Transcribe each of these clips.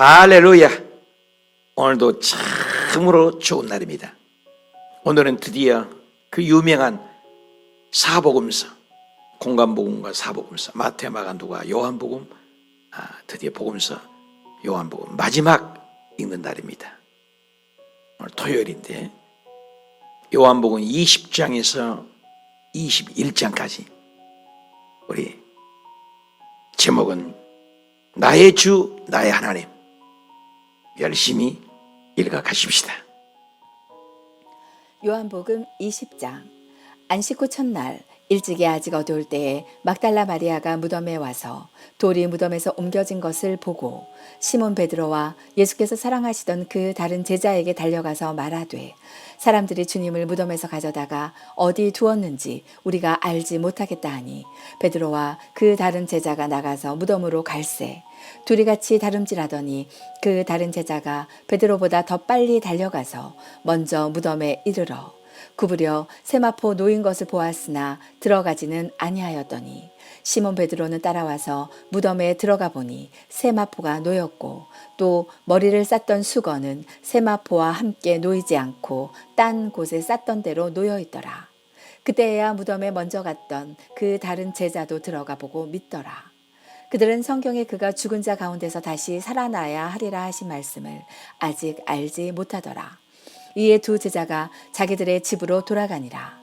할렐루야. 오늘도 참으로 좋은 날입니다. 오늘은 드디어 그 유명한 사복음서, 공간복음과 사복음서, 마태, 마가, 누가, 요한복음, 드디어 복음서 요한복음 마지막 읽는 날입니다. 오늘 토요일인데 요한복음 20장에서 21장까지 우리 제목은 나의 주 나의 하나님, 열심히 읽어 가십시다. 요한복음 20장. 안식 후 첫날 일찍이 아직 어두울 때에 막달라 마리아가 무덤에 와서 돌이 무덤에서 옮겨진 것을 보고 시몬 베드로와 예수께서 사랑하시던 그 다른 제자에게 달려가서 말하되, 사람들이 주님을 무덤에서 가져다가 어디 두었는지 우리가 알지 못하겠다 하니, 베드로와 그 다른 제자가 나가서 무덤으로 갈새 둘이 같이 다름질하더니 그 다른 제자가 베드로보다 더 빨리 달려가서 먼저 무덤에 이르러 구부려 세마포 놓인 것을 보았으나 들어가지는 아니하였더니, 시몬 베드로는 따라와서 무덤에 들어가 보니 세마포가 놓였고 또 머리를 쌌던 수건은 세마포와 함께 놓이지 않고 딴 곳에 쌌던 대로 놓여 있더라. 그때야 무덤에 먼저 갔던 그 다른 제자도 들어가 보고 믿더라. 그들은 성경에 그가 죽은 자 가운데서 다시 살아나야 하리라 하신 말씀을 아직 알지 못하더라. 이에 두 제자가 자기들의 집으로 돌아가니라.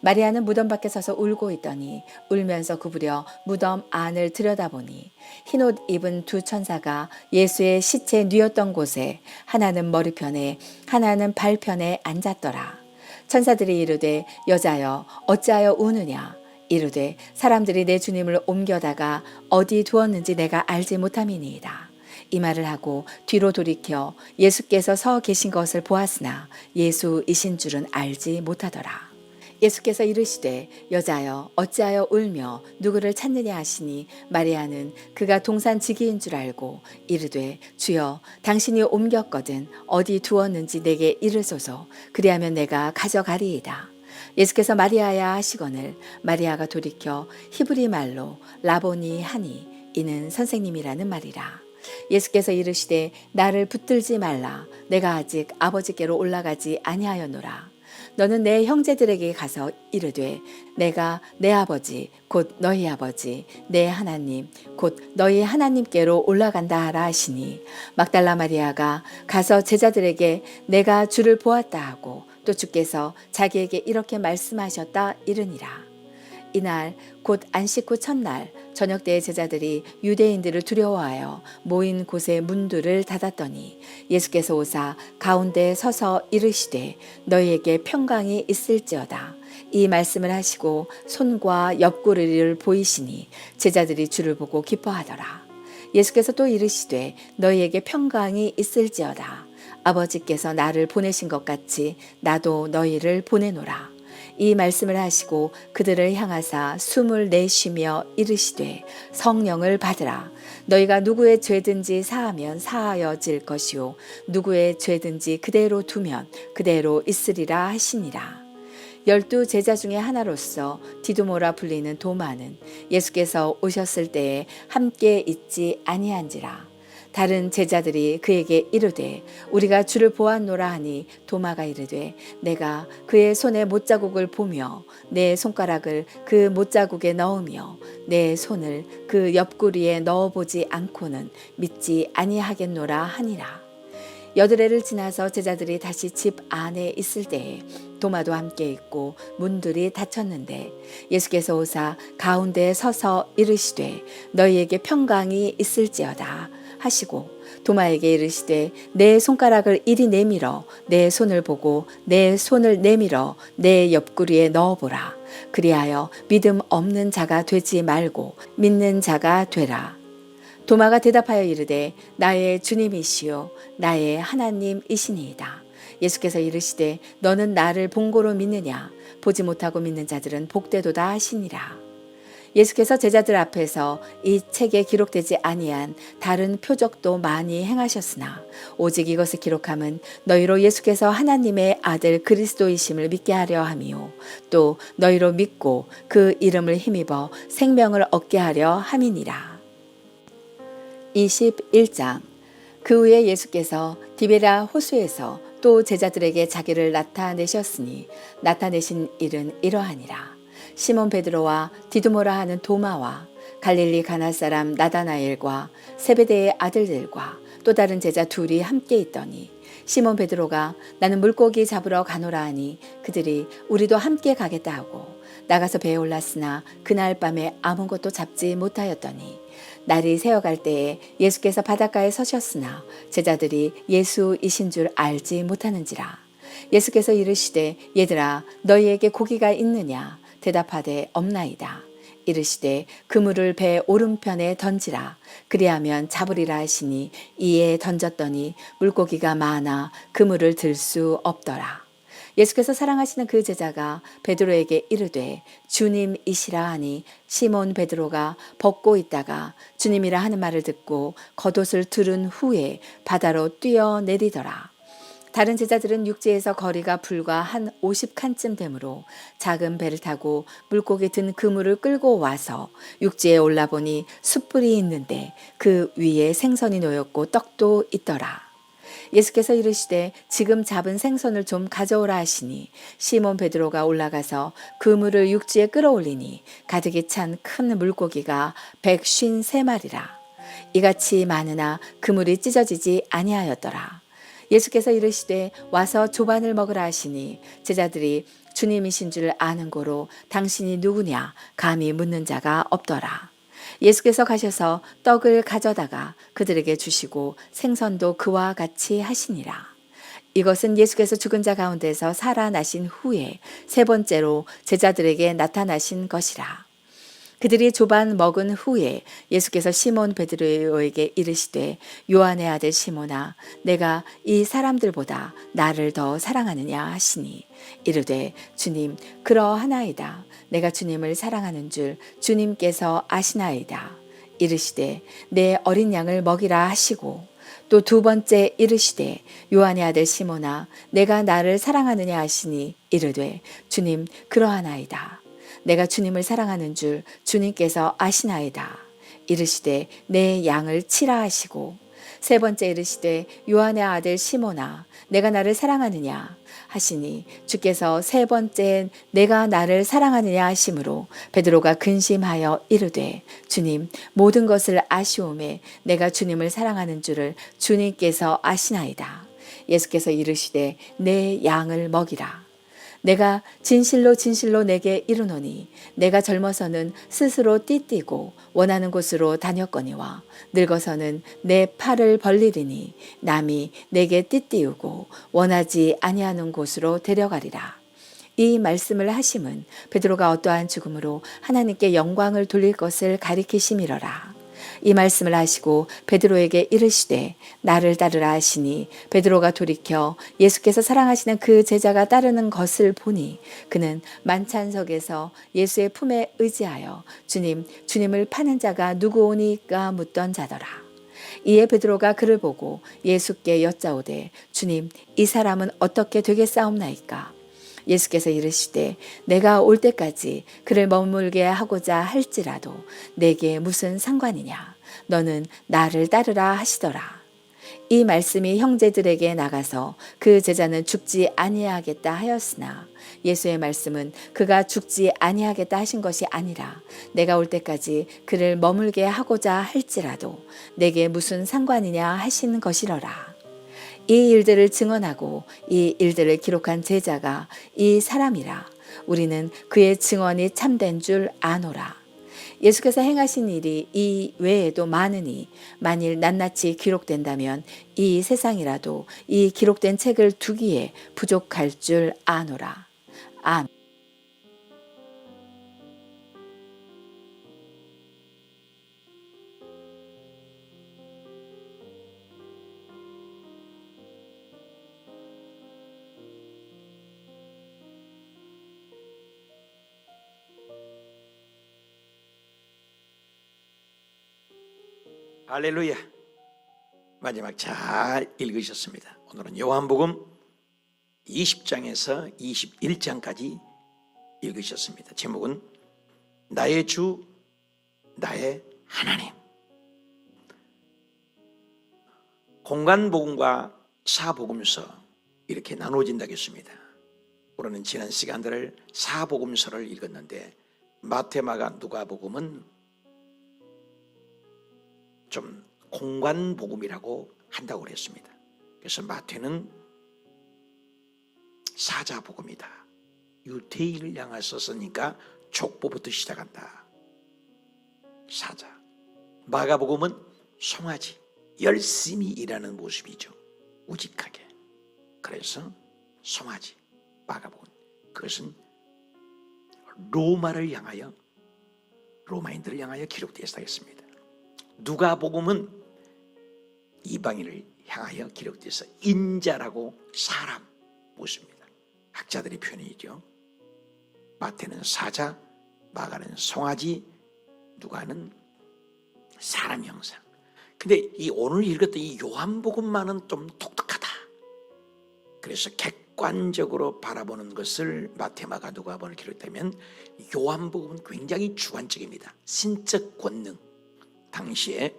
마리아는 무덤 밖에 서서 울고 있더니 울면서 구부려 무덤 안을 들여다보니 흰옷 입은 두 천사가 예수의 시체 뉘었던 곳에 하나는 머리편에 하나는 발편에 앉았더라. 천사들이 이르되, 여자여 어찌하여 우느냐? 이르되, 사람들이 내 주님을 옮겨다가 어디 두었는지 내가 알지 못함이니이다. 이 말을 하고 뒤로 돌이켜 예수께서 서 계신 것을 보았으나 예수이신 줄은 알지 못하더라. 예수께서 이르시되, 여자여 어찌하여 울며 누구를 찾느냐 하시니, 마리아는 그가 동산지기인 줄 알고 이르되, 주여 당신이 옮겼거든 어디 두었는지 내게 이르소서. 그리하면 내가 가져가리이다. 예수께서 마리아야 하시거늘 마리아가 돌이켜 히브리 말로 라보니 하니, 이는 선생님이라는 말이라. 예수께서 이르시되, 나를 붙들지 말라. 내가 아직 아버지께로 올라가지 아니하였노라. 너는 내 형제들에게 가서 이르되, 내가 내 아버지 곧 너희 아버지 내 하나님 곧 너희 하나님께로 올라간다 하라 하시니, 막달라 마리아가 가서 제자들에게 내가 주를 보았다 하고 또 주께서 자기에게 이렇게 말씀하셨다 이르니라. 이날 곧 안식 후 첫날 저녁 때에 제자들이 유대인들을 두려워하여 모인 곳에 문들을 닫았더니, 예수께서 오사 가운데 서서 이르시되, 너희에게 평강이 있을지어다. 이 말씀을 하시고 손과 옆구리를 보이시니 제자들이 주를 보고 기뻐하더라. 예수께서 또 이르시되, 너희에게 평강이 있을지어다. 아버지께서 나를 보내신 것 같이 나도 너희를 보내노라. 이 말씀을 하시고 그들을 향하사 숨을 내쉬며 이르시되, 성령을 받으라. 너희가 누구의 죄든지 사하면 사하여질 것이요 누구의 죄든지 그대로 두면 그대로 있으리라 하시니라. 12 제자 중에 하나로서 디두모라 불리는 도마는 예수께서 오셨을 때에 함께 있지 아니한지라. 다른 제자들이 그에게 이르되, 우리가 주를 보았노라 하니, 도마가 이르되, 내가 그의 손에 못자국을 보며 내 손가락을 그 못자국에 넣으며 내 손을 그 옆구리에 넣어보지 않고는 믿지 아니하겠노라 하니라. 여드레를 지나서 제자들이 다시 집 안에 있을 때에 도마도 함께 있고 문들이 닫혔는데, 예수께서 오사 가운데 서서 이르시되, 너희에게 평강이 있을지어다 하시고 도마에게 이르시되, 내 손가락을 이리 내밀어 내 손을 보고 내 손을 내밀어 내 옆구리에 넣어보라. 그리하여 믿음 없는 자가 되지 말고 믿는 자가 되라. 도마가 대답하여 이르되, 나의 주님이시요 나의 하나님이시니이다. 예수께서 이르시되, 너는 나를 본고로 믿느냐? 보지 못하고 믿는 자들은 복되도다 하시니라. 예수께서 제자들 앞에서 이 책에 기록되지 아니한 다른 표적도 많이 행하셨으나 오직 이것을 기록함은 너희로 예수께서 하나님의 아들 그리스도이심을 믿게 하려 함이요 또 너희로 믿고 그 이름을 힘입어 생명을 얻게 하려 함이니라. 21장. 그 후에 예수께서 디베라 호수에서 또 제자들에게 자기를 나타내셨으니 나타내신 일은 이러하니라. 시몬 베드로와 디두모라 하는 도마와 갈릴리 가나 사람 나다나엘과 세베대의 아들들과 또 다른 제자 둘이 함께 있더니 시몬 베드로가 나는 물고기 잡으러 가노라 하니 그들이 우리도 함께 가겠다 하고 나가서 배에 올랐으나 그날 밤에 아무것도 잡지 못하였더니 날이 새어갈 때에 예수께서 바닷가에 서셨으나 제자들이 예수이신 줄 알지 못하는지라. 예수께서 이르시되 얘들아 너희에게 고기가 있느냐 대답하되 없나이다. 이르시되 그물을 배 오른편에 던지라 그리하면 잡으리라 하시니 이에 던졌더니 물고기가 많아 그물을 들 수 없더라. 예수께서 사랑하시는 그 제자가 베드로에게 이르되 주님이시라 하니 시몬 베드로가 벗고 있다가 주님이라 하는 말을 듣고 겉옷을 두른 후에 바다로 뛰어내리더라. 다른 제자들은 육지에서 거리가 불과 한 50칸쯤 되므로 작은 배를 타고 물고기 든 그물을 끌고 와서 육지에 올라보니 숯불이 있는데 그 위에 생선이 놓였고 떡도 있더라. 예수께서 이르시되 지금 잡은 생선을 좀 가져오라 하시니 시몬 베드로가 올라가서 그물을 육지에 끌어올리니 가득이 찬 큰 물고기가 153마리라. 이같이 많으나 그물이 찢어지지 아니하였더라. 예수께서 이르시되 와서 조반을 먹으라 하시니 제자들이 주님이신 줄 아는 고로 당신이 누구냐 감히 묻는 자가 없더라. 예수께서 가셔서 떡을 가져다가 그들에게 주시고 생선도 그와 같이 하시니라. 이것은 예수께서 죽은 자 가운데서 살아나신 후에 세 번째로 제자들에게 나타나신 것이라. 그들이 조반 먹은 후에 예수께서 시몬 베드로에게 이르시되 요한의 아들 시몬아 내가 이 사람들보다 나를 더 사랑하느냐 하시니 이르되 주님 그러하나이다. 내가 주님을 사랑하는 줄 주님께서 아시나이다. 이르시되 내 어린 양을 먹이라 하시고 또 두 번째 이르시되 요한의 아들 시몬아 내가 나를 사랑하느냐 하시니 이르되 주님 그러하나이다. 내가 주님을 사랑하는 줄 주님께서 아시나이다. 이르시되 내 양을 치라 하시고 세 번째 이르시되 요한의 아들 시몬아 내가 나를 사랑하느냐 하시니 주께서 세 번째 내가 나를 사랑하느냐 하심으로 베드로가 근심하여 이르되 주님 모든 것을 아시오매 내가 주님을 사랑하는 줄을 주님께서 아시나이다. 예수께서 이르시되 내 양을 먹이라. 내가 진실로 진실로 내게 이르노니 내가 젊어서는 스스로 띠띠고 원하는 곳으로 다녔거니와 늙어서는 내 팔을 벌리리니 남이 내게 띠띠우고 원하지 아니하는 곳으로 데려가리라. 이 말씀을 하심은 베드로가 어떠한 죽음으로 하나님께 영광을 돌릴 것을 가리키심이러라. 이 말씀을 하시고 베드로에게 이르시되 나를 따르라 하시니 베드로가 돌이켜 예수께서 사랑하시는 그 제자가 따르는 것을 보니 그는 만찬석에서 예수의 품에 의지하여 주님을 파는 자가 누구오니까 묻던 자더라. 이에 베드로가 그를 보고 예수께 여짜오되 주님 이 사람은 어떻게 되겠사옵나이까? 예수께서 이르시되 내가 올 때까지 그를 머물게 하고자 할지라도 내게 무슨 상관이냐 너는 나를 따르라 하시더라. 이 말씀이 형제들에게 나가서 그 제자는 죽지 아니하겠다 하였으나 예수의 말씀은 그가 죽지 아니하겠다 하신 것이 아니라 내가 올 때까지 그를 머물게 하고자 할지라도 내게 무슨 상관이냐 하신 것이러라. 이 일들을 증언하고 이 일들을 기록한 제자가 이 사람이라. 우리는 그의 증언이 참된 줄 아노라. 예수께서 행하신 일이 이 외에도 많으니 만일 낱낱이 기록된다면 이 세상이라도 이 기록된 책을 두기에 부족할 줄 아노라. 아멘. 할렐루야. 마지막 잘 읽으셨습니다. 오늘은 요한복음 20장에서 21장까지 읽으셨습니다. 제목은 나의 주 나의 하나님. 공간복음과 사복음서 이렇게 나눠진다고 했습니다. 우리는 지난 시간들을 사복음서를 읽었는데 마태, 마가, 누가복음은 좀 공간복음이라고 한다고 그랬습니다. 그래서 마태는 사자복음이다. 유대인을 향해서 쓰니까 족보부터 시작한다. 사자. 마가복음은 송아지, 열심히 일하는 모습이죠. 우직하게. 그래서 송아지, 마가복음. 그것은 로마를 향하여, 로마인들을 향하여 기록되어 있습니다. 누가복음은 이방인을 향하여 기록돼서 인자라고 사람 모습입니다. 학자들의 표현이죠. 마태는 사자, 마가는 송아지, 누가는 사람 형상. 근데 이 오늘 읽었던 이 요한복음만은 좀 독특하다. 그래서 객관적으로 바라보는 것을 마태, 마가, 누가복음을 기록되면 요한복음은 굉장히 주관적입니다. 신적 권능. 당시에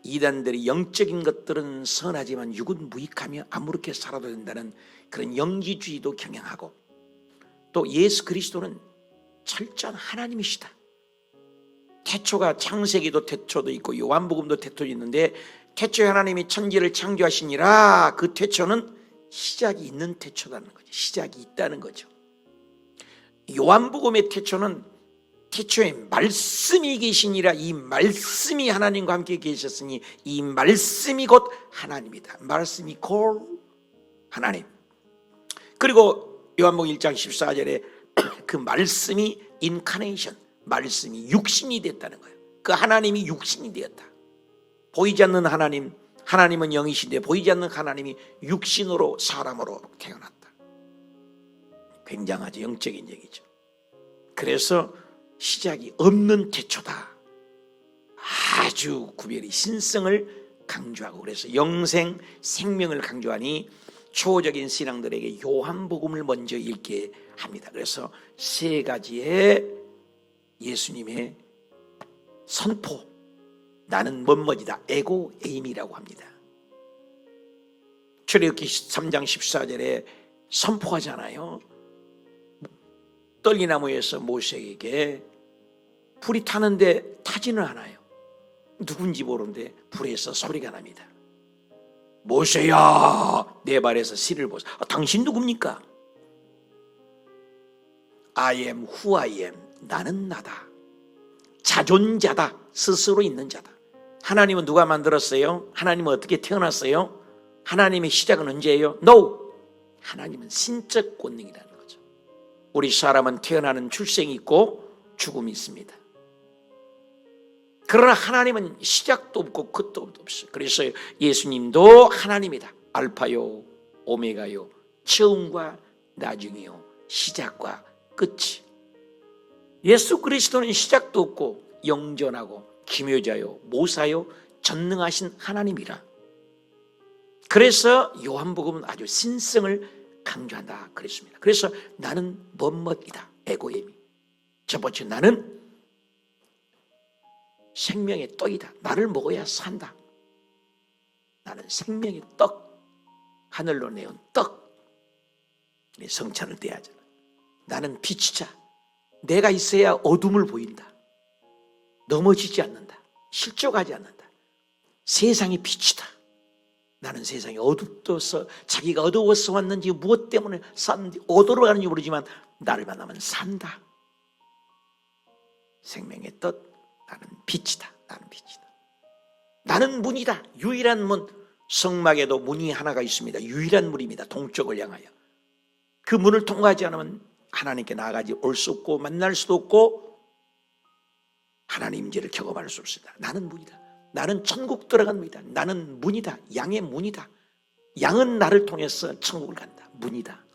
이단들이 영적인 것들은 선하지만 육은 무익하며 아무렇게 살아도 된다는 그런 영지주의도 경영하고, 또 예수 그리스도는 철저한 하나님이시다. 태초가 창세기도 태초도 있고 요한복음도 태초도 있는데, 태초에 하나님이 천지를 창조하시니라. 그 태초는 시작이 있는 태초라는 거죠. 시작이 있다는 거죠. 요한복음의 태초는 태초에 말씀이 계시니라. 이 말씀이 하나님과 함께 계셨으니 이 말씀이 곧 하나님이다. 말씀이 곧 하나님. 그리고 요한복음 1장 14절에 그 말씀이 인카네이션, 말씀이 육신이 됐다는 거예요. 그 하나님이 육신이 되었다. 보이지 않는 하나님, 하나님은 영이신데 보이지 않는 하나님이 육신으로 사람으로 태어났다. 굉장하죠. 영적인 얘기죠. 그래서 시작이 없는 태초다. 아주 구별이 신성을 강조하고, 그래서 영생, 생명을 강조하니 초적인 신앙들에게 요한복음을 먼저 읽게 합니다. 그래서 세 가지의 예수님의 선포, 나는 뭐뭐이다, 에고 에임이라고 합니다. 출애굽기 3장 14절에 선포하잖아요. 떨기나무에서 모세에게 불이 타는데 타지는 않아요. 누군지 모르는데 불에서 소리가 납니다. 모세야, 내 발에서 씨를 보소. 당신 누굽니까? I am who I am. 나는 나다. 자존자다. 스스로 있는 자다. 하나님은 누가 만들었어요? 하나님은 어떻게 태어났어요? 하나님의 시작은 언제예요? No. 하나님은 신적 권능이라는 거죠. 우리 사람은 태어나는 출생이 있고 죽음이 있습니다. 그러나 하나님은 시작도 없고 끝도 없어요. 그래서 예수님도 하나님이다. 알파요 오메가요, 처음과 나중이요, 시작과 끝이. 예수 그리스도는 시작도 없고 영전하고 기묘자요, 모사요, 전능하신 하나님이라. 그래서 요한복음은 아주 신성을 강조한다 그랬습니다. 그래서 나는 뭐뭐이다, 에고엠이. 첫 번째, 나는 생명의 떡이다. 나를 먹어야 산다. 나는 생명의 떡, 하늘로 내온 떡. 성찬을 떼야 하잖아. 나는 빛이자. 내가 있어야 어둠을 보인다. 넘어지지 않는다. 실족하지 않는다. 세상의 빛이다. 나는 세상에 어둡어서, 자기가 어두워서 왔는지 무엇 때문에 샀는지 어디로 가는지 모르지만 나를 만나면 산다. 생명의 떡, 나는 빛이다. 나는 빛이다. 나는 문이다. 유일한 문. 성막에도 문이 하나가 있습니다. 유일한 문입니다. 동쪽을 향하여. 그 문을 통과하지 않으면 하나님께 나아가지 올 수 없고 만날 수도 없고 하나님 임재를 경험할 수 없습니다. 나는 문이다. 나는 천국 들어간 문이다. 나는 문이다. 양의 문이다. 양은 나를 통해서 천국을 간다. 문이다.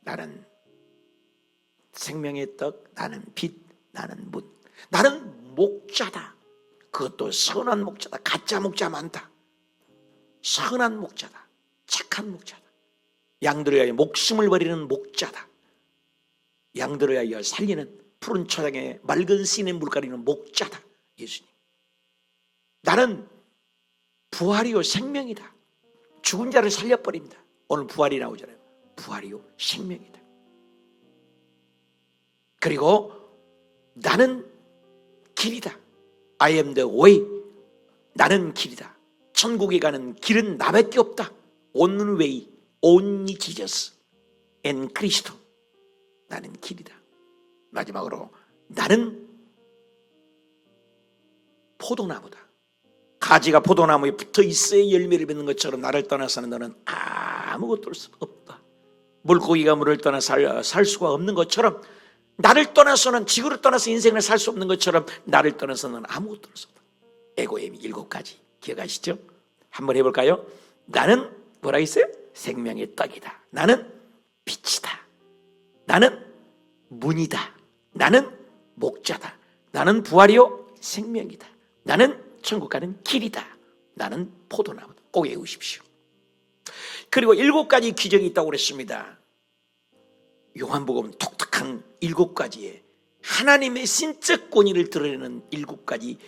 나는 생명의 떡, 나는 빛, 나는 문. 나는 목자다. 그것도 선한 목자다. 가짜 목자 많다. 선한 목자다. 착한 목자다. 양들을 위하여 목숨을 버리는 목자다. 양들을 위하여 살리는 푸른 초장에 맑은 씨는 물가리는 목자다. 예수님. 나는 부활이요 생명이다. 죽은 자를 살려버립니다. 오늘 부활이 나오잖아요. 부활이요 생명이다. 그리고 나는 길이다. I am the way. 나는 길이다. 천국에 가는 길은 나밖에 없다. Only way, only Jesus and Cristo. 나는 길이다. 마지막으로 나는 포도나무다. 가지가 포도나무에 붙어 있어야 열매를 맺는 것처럼 나를 떠나서는 너는 아무것도 할 수 없다. 물고기가 물을 떠나 살 수가 없는 것처럼 나를 떠나서는, 지구를 떠나서 인생을 살 수 없는 것처럼 나를 떠나서는 아무것도 할 수 없다. 에고엠이 7가지 기억하시죠? 한번 해볼까요? 나는 뭐라 했어요? 생명의 떡이다. 나는 빛이다. 나는 문이다. 나는 목자다. 나는 부활이요 생명이다. 나는 천국 가는 길이다. 나는 포도나무다. 꼭 외우십시오. 그리고 7가지 기적이 있다고 그랬습니다. 요한복음은 독특한 7가지의 하나님의 신적 권위를 드러내는 7가지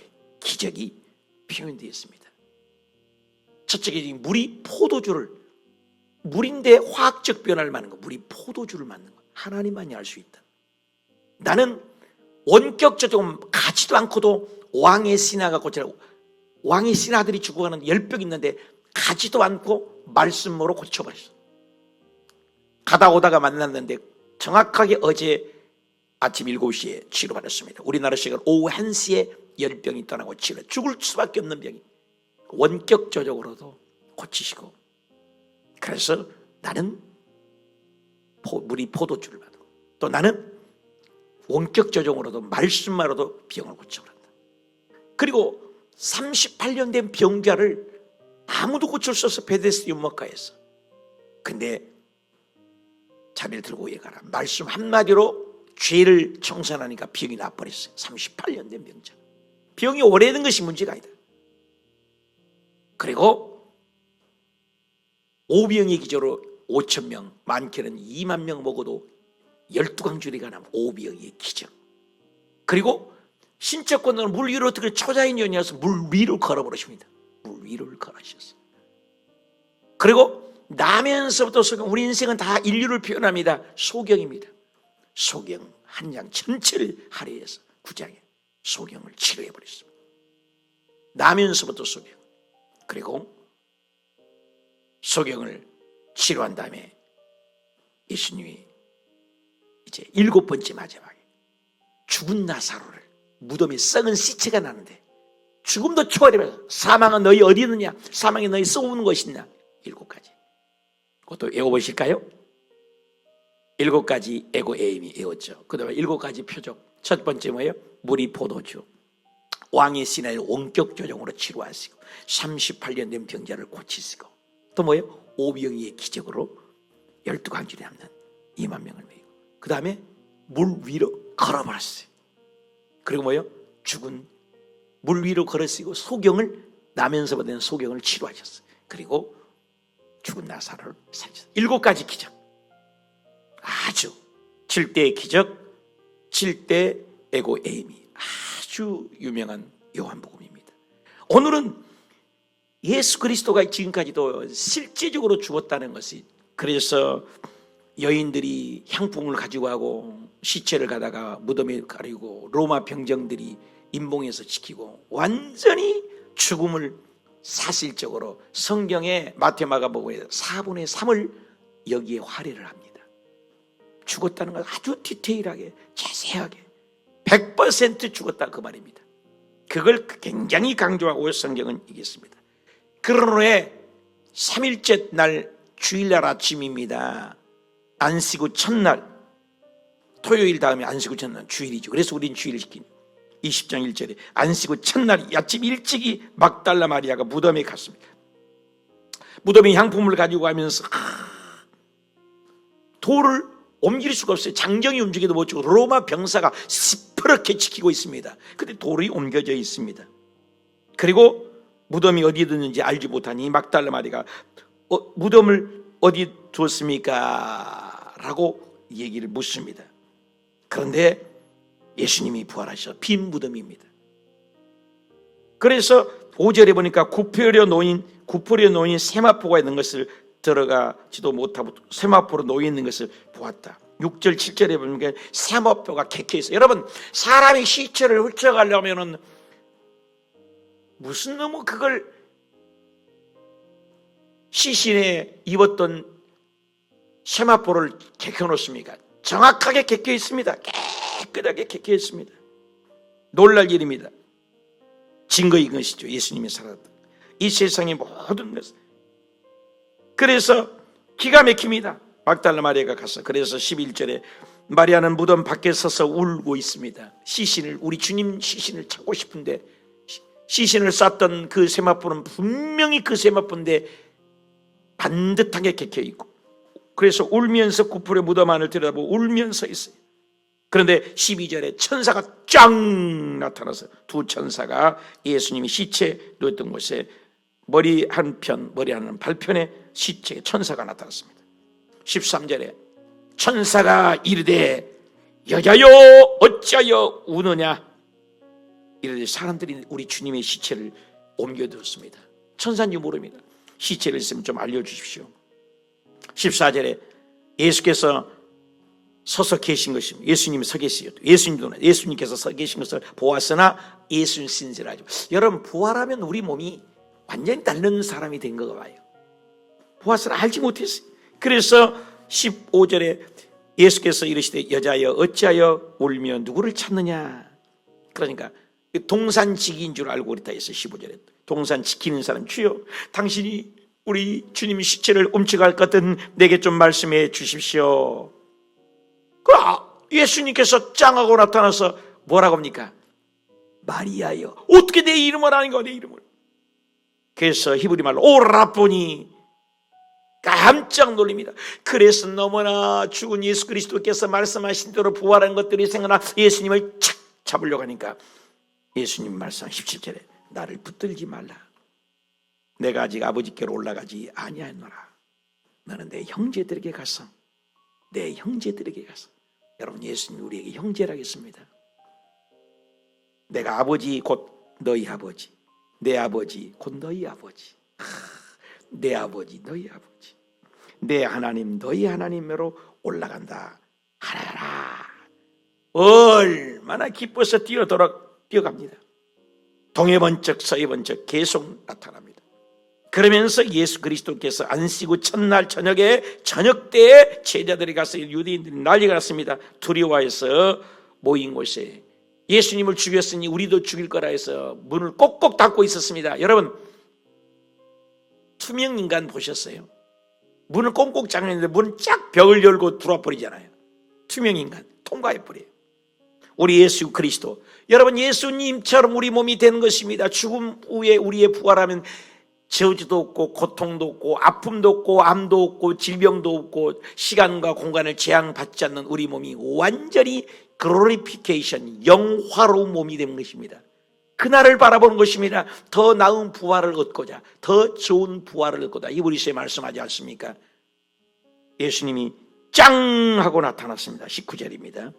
기적이 표현되어 있습니다. 첫째 기적이 물이 포도주를, 물인데 화학적 변화를 만든 거, 물이 포도주를 만든 거, 하나님만이 알 수 있다. 나는 원격적으로 가지도 않고도 왕의 신하가 고치라고, 왕의 신하들이 죽어가는 열병이 있는데 가지도 않고 말씀으로 고쳐버렸어. 가다 오다가 만났는데 정확하게 어제 아침 7시에 치료받았습니다. 우리나라 시간 오후 1시에 열병이 떠나고 치료, 죽을 수밖에 없는 병이 원격적으로도 고치시고, 그래서 나는 물이 포도주를 받고, 또 나는 원격적으로도 말씀만으로도 병을 고쳐버린다. 그리고 38년 된 병자를 아무도 고칠 수 없어 베데스다 연못가에서. 근데 자리를 들고 왜 가라, 말씀 한마디로 죄를 청산하니까 병이 나버렸어요. 38년 된 병자. 병이 오래된 것이 문제가 아니다. 그리고 오병의 기적으로 5,000명, 많게는 2만 명 먹어도 12강주리가 나면 오병의 기적. 그리고 신적권으로 물 위로 어떻게 초자연이어서 물 위로 걸어버리십니다. 물 위를 걸으셨어요. 그리고 나면서부터 소경, 우리 인생은 다 인류를 표현합니다. 소경입니다. 소경 한 장 전체를 할애해서 9장에 소경을 치료해버렸습니다. 나면서부터 소경, 그리고 소경을 치료한 다음에 예수님이 이제 7번째 마지막에 죽은 나사로를, 무덤에 썩은 시체가 나는데 죽음도 초월해버려. 사망은 너희 어디 있느냐, 사망이 너희 쏘는 것이냐. 7가지. 그것도 외워보실까요? 7가지 에고에임이 외웠죠. 그 다음에 7가지 표적. 첫 번째 뭐예요? 물이 포도주. 왕의 신하의 원격 조정으로 치료하시고 38년 된 병자를 고치시고, 또 뭐예요? 오병이의 기적으로 12강줄이 남는 2만 명을 메이고, 그 다음에 물 위로 걸어버렸어요. 그리고 뭐예요? 죽은 물 위로 걸으시고 소경을, 나면서 된 소경을 치료하셨어요. 그리고 죽은 나사로를 살리셨어요. 7가지 기적. 아주 7대의 기적, 7대 에고에임이 아주 유명한 요한복음입니다. 오늘은 예수 그리스도가 지금까지도 실제적으로 죽었다는 것이, 그래서 여인들이 향품을 가지고 가고 시체를 가다가 무덤에 가리고 로마 병정들이 임봉해서 지키고, 완전히 죽음을 사실적으로 성경의 마태 마가복음에 4분의 3을 여기에 할애를 합니다. 죽었다는 걸 아주 디테일하게 자세하게 100% 죽었다 그 말입니다. 그걸 굉장히 강조하고 성경은 얘기했습니다. 그런 후에 3일째 날 주일날 아침입니다. 안식 후 첫날, 토요일 다음에 안식 후 첫날 주일이죠. 그래서 우리는 주일을 지킵니다. 20장 1절에 안식 후 첫날 아침 일찍이 막달라 마리아가 무덤에 갔습니다. 무덤에 향품을 가지고 가면서 돌을 옮길 수가 없어요. 장정이 움직여도 못 주고 로마 병사가 시퍼렇게 지키고 있습니다. 근데 돌이 옮겨져 있습니다. 그리고 무덤이 어디 뒀는지 알지 못하니 막달라 마리아가 무덤을 어디 두었습니까? 라고 얘기를 묻습니다. 그런데 예수님이 부활하셔서 빈 무덤입니다. 그래서 5절에 보니까 구포려 놓인 세마포가 있는 것을 들어가지도 못하고 세마포로 놓여 있는 것을 보았다. 6절 7절에 보면 세마포가 객혀 있어요. 여러분, 사람이 시체를 훔쳐가려면은 무슨 놈의 그걸 시신에 입었던 세마포를 객혀 놓습니까? 정확하게 객혀 있습니다. 깨끗하게 객혀 있습니다. 놀랄 일입니다. 증거인 것이죠. 예수님이 살았다. 이 세상의 모든 것. 그래서 기가 막힙니다. 막달라 마리아가 가서, 그래서 11절에 마리아는 무덤 밖에 서서 울고 있습니다. 시신을, 우리 주님 시신을 찾고 싶은데, 시신을 쌌던 그 세마포는 분명히 그 세마포인데 반듯하게 객혀 있고, 그래서 울면서 구풀의 무덤 안을 들여다보고 울면서 있어요. 그런데 12절에 천사가 쫙 나타나서 두 천사가 예수님이 시체 누웠던 곳에 머리 한편, 머리 하나는 발편에 시체에 천사가 나타났습니다. 13절에 천사가 이르되 여자여 어찌하여 우느냐, 이르되 사람들이 우리 주님의 시체를 옮겨두었습니다. 천사인지 모릅니다. 시체를 있으면 좀 알려주십시오. 14절에 예수께서 서서 계신 것입니다. 예수님이 서 계시요. 예수님께서 서 계신 것을 보았으나 예수는 신실하죠. 여러분, 부활하면 우리 몸이 완전히 다른 사람이 된 거가 봐요. 보았으나 알지 못했어요. 그래서 15절에 예수께서 이르시되 여자여 어찌하여 울며 누구를 찾느냐. 그러니까 동산지기인 줄 알고 그랬다 했어요. 15절에 동산 지키는 사람, 주여 당신이 우리 주님의 시체를 훔쳐갈 것 같은 내게 좀 말씀해 주십시오. 예수님께서 짱하고 나타나서 뭐라고 합니까? 마리아여. 어떻게 내 이름을 아는 거야, 내 이름을. 그래서 히브리 말로 오라보니, 깜짝 놀랍니다. 그래서 너무나 죽은 예수 그리스도께서 말씀하신 대로 부활한 것들이 생각나 예수님을 착 잡으려고 하니까 예수님 말씀 17절에 나를 붙들지 말라. 내가 아직 아버지께로 올라가지 아니하노라. 너는 내 형제들에게 가서, 내 형제들에게 가서. 여러분, 예수님이 우리에게 형제라고 했습니다. 내가 아버지 곧 너희 아버지, 내 아버지 곧 너희 아버지, 내 아버지 너희 아버지, 내 하나님 너희 하나님으로 올라간다 하나라. 얼마나 기뻐서 뛰어갑니다. 동해 번쩍 서해 번쩍 계속 나타납니다. 그러면서 예수 그리스도께서 안식구 첫날 저녁에 저녁 때에 제자들이 가서 유대인들이 난리가 났습니다. 두려워해서 모인 곳에 예수님을 죽였으니 우리도 죽일 거라 해서 문을 꼭꼭 닫고 있었습니다. 여러분, 투명 인간 보셨어요? 문을 꽁꽁 잠그는데 문은 쫙 벽을 열고 들어와 버리잖아요. 투명 인간 통과해 버려요. 우리 예수 그리스도, 여러분, 예수님처럼 우리 몸이 되는 것입니다. 죽음 후에 우리의 부활하면 저주도 없고 고통도 없고 아픔도 없고 암도 없고 질병도 없고 시간과 공간을 제한받지 않는 우리 몸이 완전히 글로리피케이션, 영화로운 몸이 되는 것입니다. 그날을 바라보는 것입니다. 더 나은 부활을 얻고자, 더 좋은 부활을 얻고자. 이브리서에 말씀하지 않습니까? 예수님이 짱 하고 나타났습니다. 19절입니다.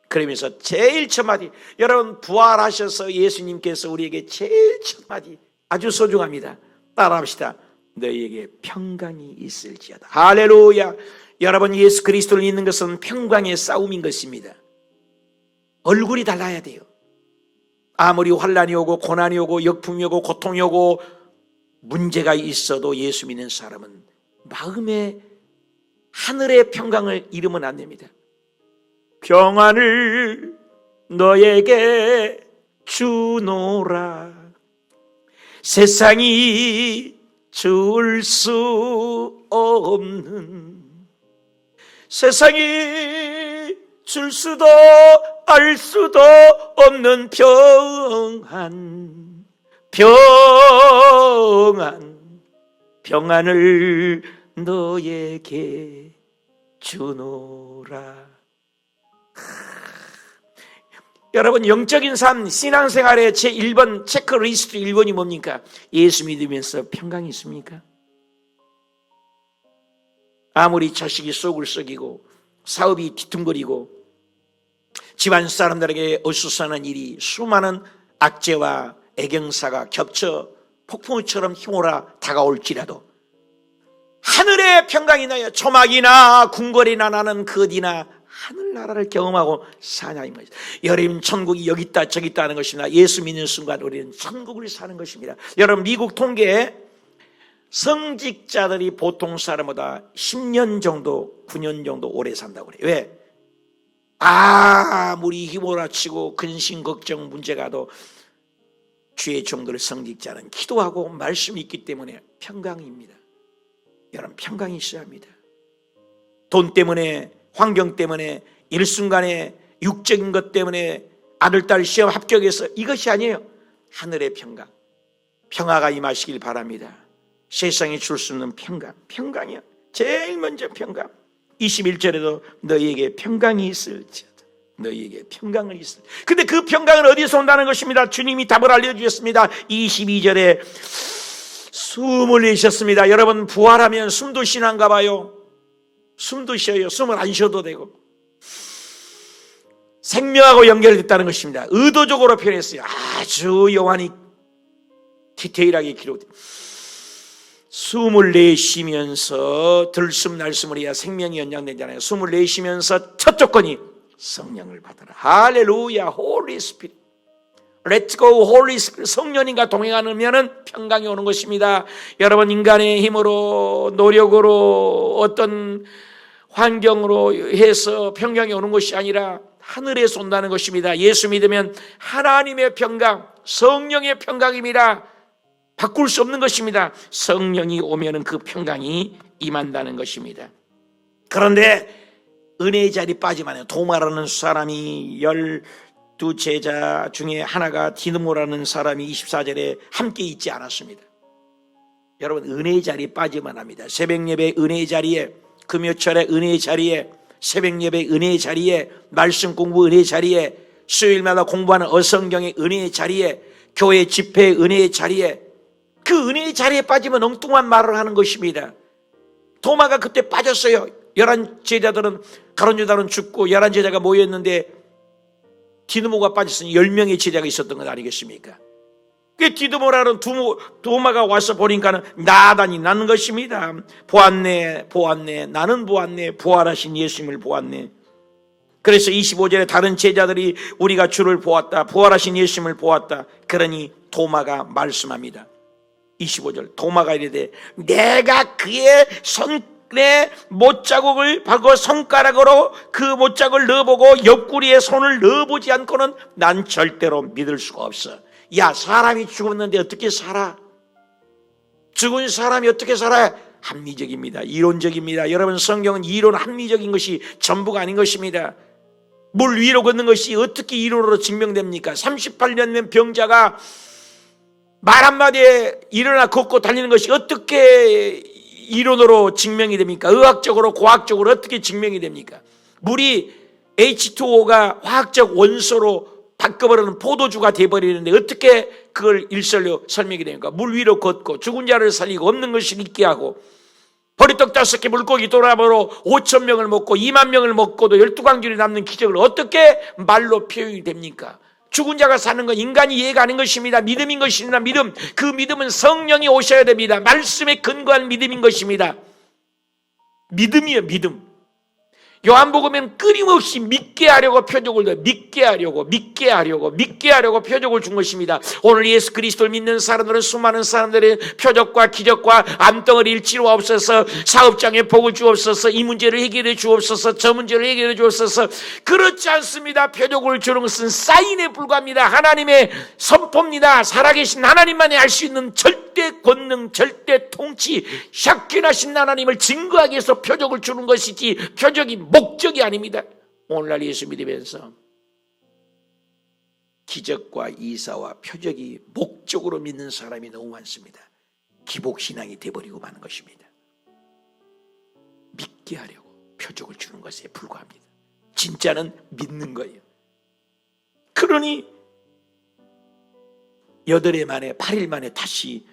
그러면서 제일 첫 마디, 여러분, 부활하셔서 예수님께서 우리에게 제일 첫 마디 아주 소중합니다. 따라합시다. 너희에게 평강이 있을지어다. 할렐루야. 여러분, 예수 그리스도를 믿는 것은 평강의 싸움인 것입니다. 얼굴이 달라야 돼요. 아무리 환난이 오고 고난이 오고 역풍이 오고 고통이 오고 문제가 있어도 예수 믿는 사람은 마음에 하늘의 평강을 잃으면 안 됩니다. 평안을 너에게 주노라. 세상이 줄 수 없는, 세상이 줄 수도 알 수도 없는 평안을 너에게 주노라. 여러분, 영적인 삶, 신앙생활의 제1번 체크리스트 1번이 뭡니까? 예수 믿으면서 평강이 있습니까? 아무리 자식이 속을 썩이고 사업이 뒤뚱거리고 집안 사람들에게 어수선한 일이, 수많은 악재와 애경사가 겹쳐 폭풍우처럼 휘몰아 다가올지라도 하늘의 평강이 나여 초막이나 궁궐이나 나는 그 어디나 하늘나라를 경험하고 사냐인 것이다. 여러분, 천국이 여기 있다 저기 있다 하는 것입니다. 예수 믿는 순간 우리는 천국을 사는 것입니다. 여러분, 미국 통계에 성직자들이 보통 사람보다 10년 정도 9년 정도 오래 산다고 그래요. 왜? 아무리 휘몰아치고 근심 걱정 문제가 와도 주의 종들 성직자는 기도하고 말씀이 있기 때문에 평강입니다. 여러분, 평강이 있어야 합니다. 돈 때문에, 환경 때문에, 일순간에 육적인 것 때문에 아들 딸 시험 합격해서 이것이 아니에요. 하늘의 평강, 평화가 임하시길 바랍니다. 세상에 줄 수 없는 평강, 평강이요. 제일 먼저 평강. 21절에도 너희에게 평강이 있을지어다. 너희에게 평강을 있을. 근데 그 평강은 어디서 온다는 것입니다. 주님이 답을 알려주셨습니다. 22절에 숨을 내셨습니다. 여러분, 부활하면 숨도 쉬는가 봐요. 숨도 쉬어요. 숨을 안 쉬어도 되고. 생명하고 연결됐다는 것입니다. 의도적으로 표현했어요. 아주 요한이 디테일하게 기록돼요. 숨을 내쉬면서 들숨 날숨을 해야 생명이 연장되잖아요. 숨을 내쉬면서 첫 조건이 성령을 받아라. 할렐루야, 홀리 스피릿. Let's go, 홀리 스피릿. 성령님과 동행하면 평강이 오는 것입니다. 여러분, 인간의 힘으로, 노력으로, 어떤 환경으로 해서 평강이 오는 것이 아니라 하늘에서 온다는 것입니다. 예수 믿으면 하나님의 평강, 성령의 평강입니다. 바꿀 수 없는 것입니다. 성령이 오면은 그 평강이 임한다는 것입니다. 그런데 은혜의 자리 빠지면 도마라는 사람이 12제자 중에 하나가 디드모라는 사람이 24절에 함께 있지 않았습니다. 여러분, 은혜의 자리 빠지면 합니다. 새벽 예배 은혜의 자리에, 금요철에 은혜의 자리에, 새벽 예배 은혜의 자리에, 말씀 공부 은혜의 자리에, 수요일마다 공부하는 어성경의 은혜의 자리에, 교회 집회 은혜의 자리에, 그 은혜의 자리에 빠지면 엉뚱한 말을 하는 것입니다. 도마가 그때 빠졌어요. 11제자들은 가룟 유다는 죽고 11제자가 모였는데 디드모가 빠졌으니 10명의 제자가 있었던 것 아니겠습니까? 그 디드모라는 도마가 와서 보니까는 나다니 나는 것입니다. 보았네, 보았네, 나는 보았네, 부활하신 예수님을 보았네. 그래서 25절에 다른 제자들이 우리가 주를 보았다, 부활하신 예수님을 보았다. 그러니 도마가 말씀합니다. 25절, 도마가 이르되 내가 그의 손에 못자국을 박고 손가락으로 그 못자국을 넣어보고 옆구리에 손을 넣어보지 않고는 난 절대로 믿을 수가 없어. 야, 사람이 죽었는데 어떻게 살아? 죽은 사람이 어떻게 살아요? 합리적입니다. 이론적입니다. 여러분, 성경은 이론 합리적인 것이 전부가 아닌 것입니다. 물 위로 걷는 것이 어떻게 이론으로 증명됩니까? 38년 된 병자가 말 한마디에 일어나 걷고 달리는 것이 어떻게 이론으로 증명이 됩니까? 의학적으로, 과학적으로 어떻게 증명이 됩니까? 물이 H2O가 화학적 원소로 바꿔버리는 포도주가 돼버리는데 어떻게 그걸 일설로 설명이 됩니까? 물 위로 걷고 죽은 자를 살리고 없는 것을 있게 하고 버리떡 5개 물고기 돌아보러 5,000명을 먹고 2만 명을 먹고도 12광줄이 남는 기적을 어떻게 말로 표현이 됩니까? 죽은 자가 사는 건 인간이 이해가 아닌 것입니다. 믿음인 것입니다. 믿음. 그 믿음은 성령이 오셔야 됩니다. 말씀에 근거한 믿음인 것입니다. 믿음이에요, 믿음. 요한복음엔 끊임없이 믿게 하려고 표적을 줘. 믿게 하려고 표적을 준 것입니다. 오늘 예수 그리스도를 믿는 사람들은 수많은 사람들의 표적과 기적과 암덩어리 일치로 없어서 사업장에 복을 주옵소서, 이 문제를 해결해 주옵소서, 저 문제를 해결해 주옵소서. 그렇지 않습니다. 표적을 주는 것은 사인에 불과합니다. 하나님의 선포입니다. 살아계신 하나님만이 알 수 있는 절대 권능, 절대 통치, 샤킨하신 하나님을 증거하기 위해서 표적을 주는 것이지 표적이 목적이 아닙니다. 오늘날 예수 믿으면서 기적과 이사와 표적이 목적으로 믿는 사람이 너무 많습니다. 기복신앙이 돼버리고 마는 것입니다. 믿게 하려고 표적을 주는 것에 불과합니다. 진짜는 믿는 거예요. 그러니 8일 만에 8일 만에 다시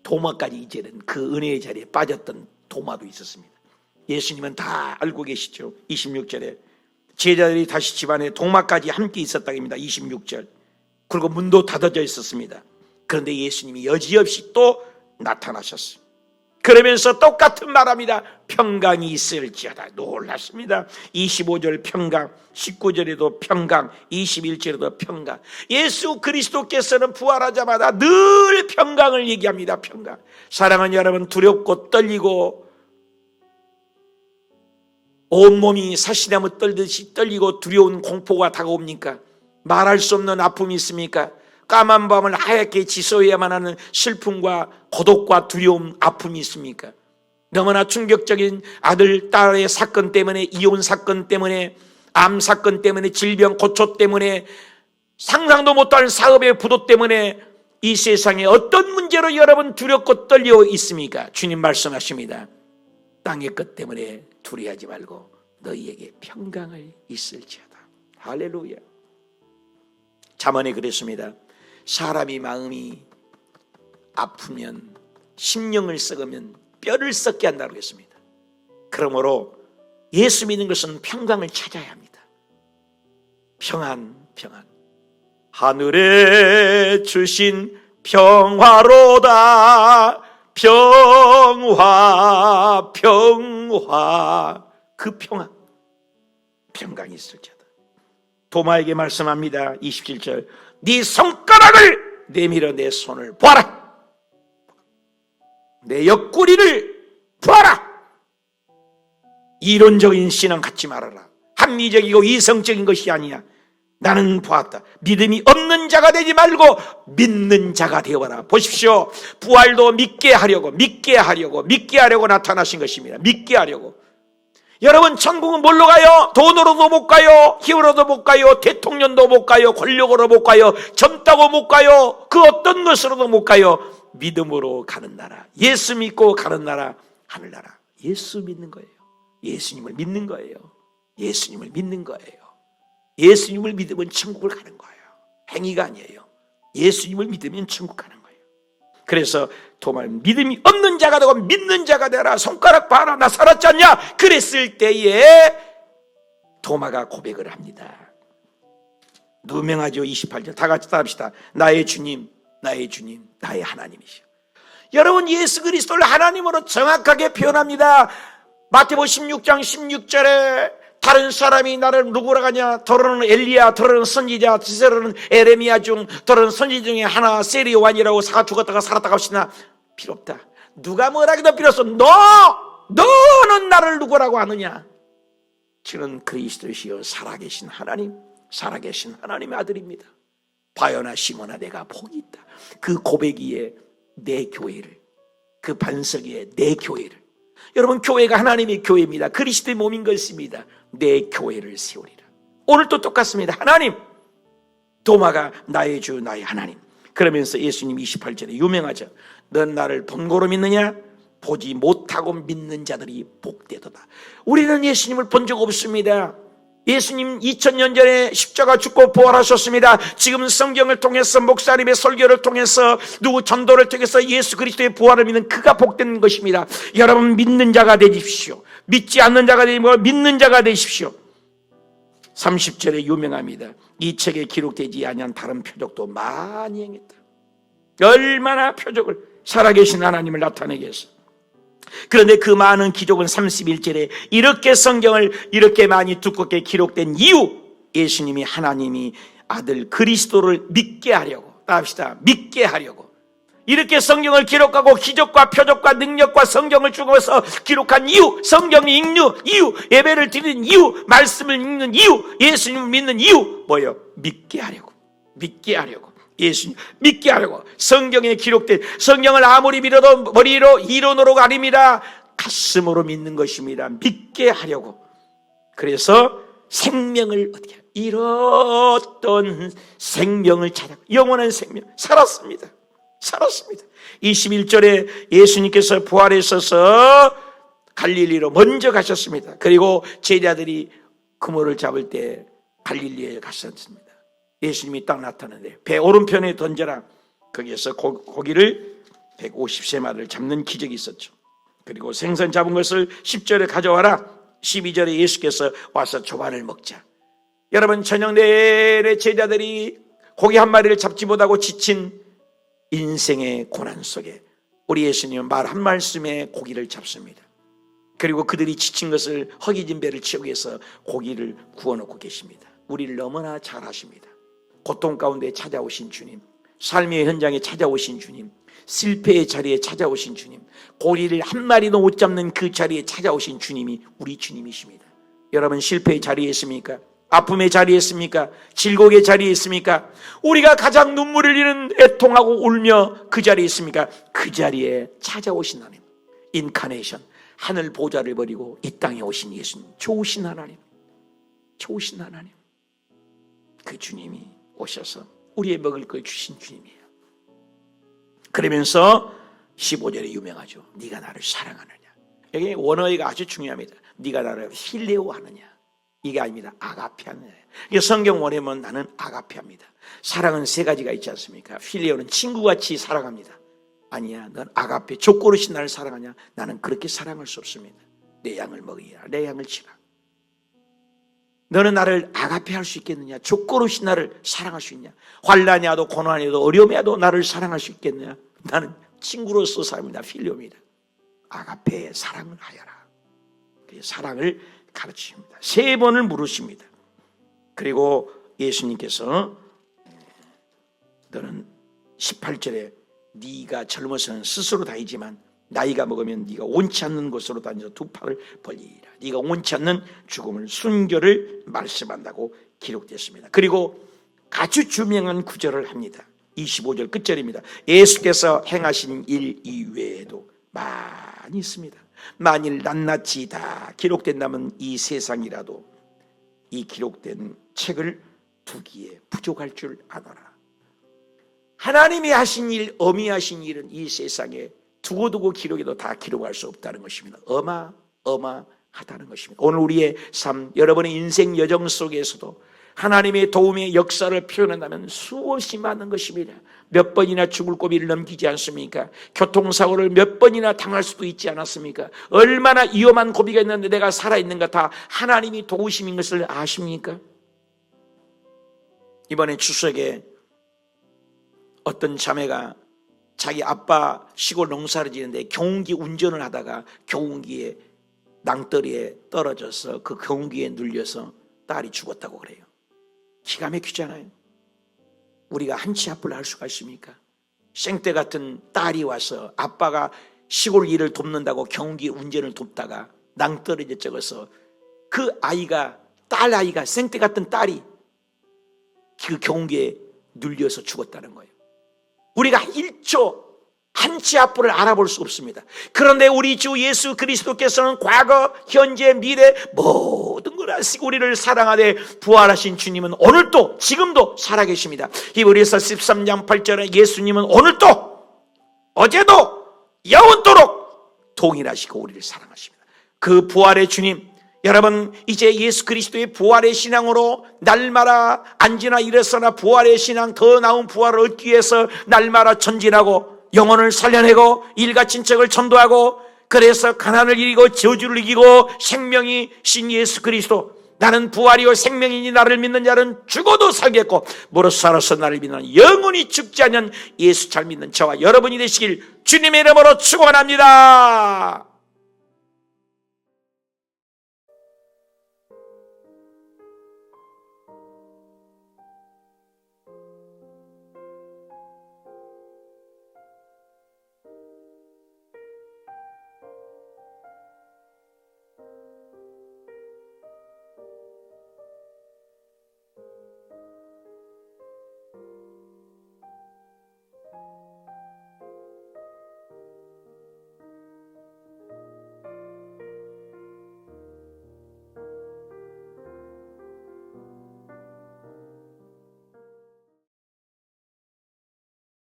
도마까지 이제는 그 은혜의 자리에 빠졌던 도마도 있었습니다. 예수님은 다 알고 계시죠. 26절에 제자들이 다시 집안에 도마까지 함께 있었다입니다. 26절. 그리고 문도 닫아져 있었습니다. 그런데 예수님이 여지없이 또 나타나셨어요. 그러면서 똑같은 말합니다. 평강이 있을지어다. 놀랐습니다. 25절 평강, 19절에도 평강, 21절에도 평강. 예수 그리스도께서는 부활하자마자 늘 평강을 얘기합니다. 평강. 사랑하는 여러분, 두렵고 떨리고 온몸이 사시나무 떨듯이 떨리고 두려운 공포가 다가옵니까? 말할 수 없는 아픔이 있습니까? 까만 밤을 하얗게 지새워야만 하는 슬픔과 고독과 두려움, 아픔이 있습니까? 너무나 충격적인 아들, 딸의 사건 때문에, 이혼 사건 때문에, 암 사건 때문에, 질병, 고초 때문에, 상상도 못할 사업의 부도 때문에 이 세상에 어떤 문제로 여러분 두렵고 떨려 있습니까? 주님 말씀하십니다. 땅의 것 때문에 두려워하지 말고 너희에게 평강을 있을지어다. 할렐루야. 잠언에 그랬습니다. 사람이 마음이 아프면, 심령을 썩으면 뼈를 썩게 한다고 했습니다. 그러므로 예수 믿는 것은 평강을 찾아야 합니다. 평안, 평안. 하늘에 주신 평화로다. 평화, 평화. 그 평안, 평강이 있을지어다. 도마에게 말씀합니다. 27절. 네 손가락을 내밀어 내 손을 보아라. 내 옆구리를 보아라. 이론적인 신앙 갖지 말아라. 합리적이고 이성적인 것이 아니야. 나는 보았다. 믿음이 없는 자가 되지 말고 믿는 자가 되어라. 보십시오. 부활도 믿게 하려고 나타나신 것입니다. 믿게 하려고. 여러분, 천국은 뭘로 가요? 돈으로도 못 가요. 힘으로도 못 가요. 대통령도 못 가요. 권력으로 못 가요. 젊다고 못 가요. 그 어떤 것으로도 못 가요. 믿음으로 가는 나라, 예수 믿고 가는 나라, 하늘나라. 예수 믿는 거예요. 예수님을 믿는 거예요. 예수님을 믿는 거예요. 예수님을 믿으면 천국을 가는 거예요. 행위가 아니에요. 예수님을 믿으면 천국 가는 거예요. 그래서 도마, 믿음이 없는 자가 되고 믿는 자가 되라. 손가락 봐라, 나 살았지 않냐? 그랬을 때에 도마가 고백을 합니다. 누명하죠. 28절 다 같이 따라합시다. 나의 주님, 나의 주님, 나의 하나님이시오. 여러분, 예수 그리스도를 하나님으로 정확하게 표현합니다. 마태복음 16장 16절에 다른 사람이 나를 누구라 하냐? 더러는 엘리야, 더러는 선지자, 더러는 에레미야 중, 더러는 선지 중에 하나 세리요한이라고 사가 죽었다가 살았다가 없으나 필요 없다. 누가 뭐라기도 필요 없어. 너는 나를 누구라고 하느냐? 저는 그리스도시요 살아계신 하나님, 살아계신 하나님의 아들입니다. 바요나 시몬아, 내가 복이 있다. 그 고백이에 내 교회를, 그 반석에 내 교회를, 여러분, 교회가 하나님의 교회입니다. 그리스도의 몸인 것입니다. 내 교회를 세우리라. 오늘도 똑같습니다. 하나님, 도마가 나의 주, 나의 하나님. 그러면서 예수님 28절에 유명하죠. 넌 나를 본고로 믿느냐? 보지 못하고 믿는 자들이 복되도다. 우리는 예수님을 본 적 없습니다. 예수님 2000년 전에 십자가 죽고 부활하셨습니다. 지금 성경을 통해서, 목사님의 설교를 통해서, 누구 전도를 통해서 예수 그리스도의 부활을 믿는 그가 복된 것입니다. 여러분, 믿는 자가 되십시오. 믿지 않는 자가 되지 말고 믿는 자가 되십시오. 30절에 유명합니다. 이 책에 기록되지 아니한 다른 표적도 많이 행했다. 얼마나 표적을, 살아계신 하나님을 나타내게 했어. 그런데 그 많은 기록은 31절에 이렇게 성경을 이렇게 많이 두껍게 기록된 이유, 예수님이 하나님이 아들 그리스도를 믿게 하려고, 따합시다, 믿게 하려고 이렇게 성경을 기록하고 기적과 표적과 능력과 성경을 주고서 기록한 이유, 성경을 읽는 이유, 예배를 드리는 이유, 말씀을 읽는 이유, 예수님을 믿는 이유 뭐예요? 믿게 하려고, 믿게 하려고, 예수님 믿게 하려고. 성경에 기록된, 성경을 아무리 믿어도 머리로 이론으로가 아닙니다. 가슴으로 믿는 것입니다. 믿게 하려고. 그래서 생명을 어떻게 해요? 잃었던 생명을 찾아, 영원한 생명, 살았습니다. 21절에 예수님께서 부활하셔서 갈릴리로 먼저 가셨습니다. 그리고 제자들이 그물을 잡을 때 갈릴리에 갔었습니다. 예수님이 딱 나타나는데 배 오른편에 던져라. 거기에서 고기를 150세마리를 잡는 기적이 있었죠. 그리고 생선 잡은 것을 10절에 가져와라. 12절에 예수께서 와서 조반을 먹자. 여러분, 저녁 내내 제자들이 고기 한 마리를 잡지 못하고 지친 인생의 고난 속에 우리 예수님은 말 한 말씀에 고기를 잡습니다. 그리고 그들이 지친 것을 허기진 배를 채우기 위해서 고기를 구워놓고 계십니다. 우리를 너무나 잘 아십니다. 고통 가운데 찾아오신 주님, 삶의 현장에 찾아오신 주님, 실패의 자리에 찾아오신 주님, 고기를 한 마리도 못 잡는 그 자리에 찾아오신 주님이 우리 주님이십니다. 여러분, 실패의 자리에 있습니까? 아픔의 자리에 있습니까? 질곡의 자리에 있습니까? 우리가 가장 눈물을 흘리는, 애통하고 울며 그 자리에 있습니까? 그 자리에 찾아오신 하나님, 인카네이션, 하늘 보좌를 버리고 이 땅에 오신 예수님, 좋으신 하나님, 좋으신 하나님, 그 주님이 오셔서 우리의 먹을 걸 주신 주님이에요. 그러면서 15절에 유명하죠. 네가 나를 사랑하느냐. 여기 원어가 아주 중요합니다. 네가 나를 필레오 하느냐. 이게 아닙니다. 아가페 하느냐. 이게 성경 원어면 나는 아가페합니다. 사랑은 세 가지가 있지 않습니까? 필레오는 친구같이 사랑합니다. 아니야, 넌 아가페, 족고르신 나를 사랑하냐? 나는 그렇게 사랑할 수 없습니다. 내 양을 먹이라, 내 양을 치라. 너는 나를 아가페 할 수 있겠느냐? 족고르신 나를 사랑할 수 있냐? 환난이 와도 고난이 와도 어려움이 와도 나를 사랑할 수 있겠느냐? 나는 친구로서 사랑합니다. 필레오입니다. 아가페의 사랑을 하여라. 그 사랑을 가르치십니다. 세 번을 물으십니다. 그리고 예수님께서 너는 18절에 네가 젊어서는 스스로 다니지만 나이가 먹으면 네가 원치 않는 곳으로 다니서 두 팔을 벌리리라. 네가 원치 않는 죽음을 순교를 말씀한다고 기록됐습니다. 그리고 아주 유명한 구절을 합니다. 25절 끝절입니다. 예수께서 행하신 일 이외에도 많이 있습니다. 만일 낱낱이 다 기록된다면 이 세상이라도 이 기록된 책을 두기에 부족할 줄 아노라. 하나님이 하신 일, 어미하신 일은 이 세상에 두고두고 기록해도 다 기록할 수 없다는 것입니다. 어마어마하다는 것입니다. 오늘 우리의 삶, 여러분의 인생 여정 속에서도 하나님의 도움의 역사를 표현한다면 수없이 많은 것입니다. 몇 번이나 죽을 고비를 넘기지 않습니까? 교통사고를 몇 번이나 당할 수도 있지 않았습니까? 얼마나 위험한 고비가 있는데 내가 살아있는가 다 하나님이 도우심인 것을 아십니까? 이번에 추석에 어떤 자매가 자기 아빠 시골 농사를 지는데 경운기 운전을 하다가 경운기에 낭떠리에 떨어져서 그 경운기에 눌려서 딸이 죽었다고 그래요. 기가 막히잖아요. 우리가 한치 앞을 알 수가 있습니까? 생때 같은 딸이 와서 아빠가 시골 일을 돕는다고 경운기 운전을 돕다가 낭떠러지에 적어서 그 아이가, 딸 아이가, 생때 같은 딸이 그 경운기에 눌려서 죽었다는 거예요. 우리가 1초 한치 앞을 알아볼 수 없습니다. 그런데 우리 주 예수 그리스도께서는 과거, 현재, 미래 모든 걸 아시고 우리를 사랑하되 부활하신 주님은 오늘도 지금도 살아계십니다. 히브리서 13장 8절에 예수님은 오늘도 어제도 영원토록 동일하시고 우리를 사랑하십니다. 그 부활의 주님, 여러분 이제 예수 그리스도의 부활의 신앙으로 날마다 안지나 일어서나 부활의 신앙, 더 나은 부활을 얻기 위해서 날마다 전진하고 영혼을 살려내고 일가 친척을 전도하고 그래서 가난을 이기고 저주를 이기고 생명이 신 예수 그리스도, 나는 부활이요 생명이니 나를 믿는 자는 죽어도 살겠고 무릇 살아서 나를 믿는 영원히 죽지 않는 예수 잘 믿는 저와 여러분이 되시길 주님의 이름으로 축원합니다.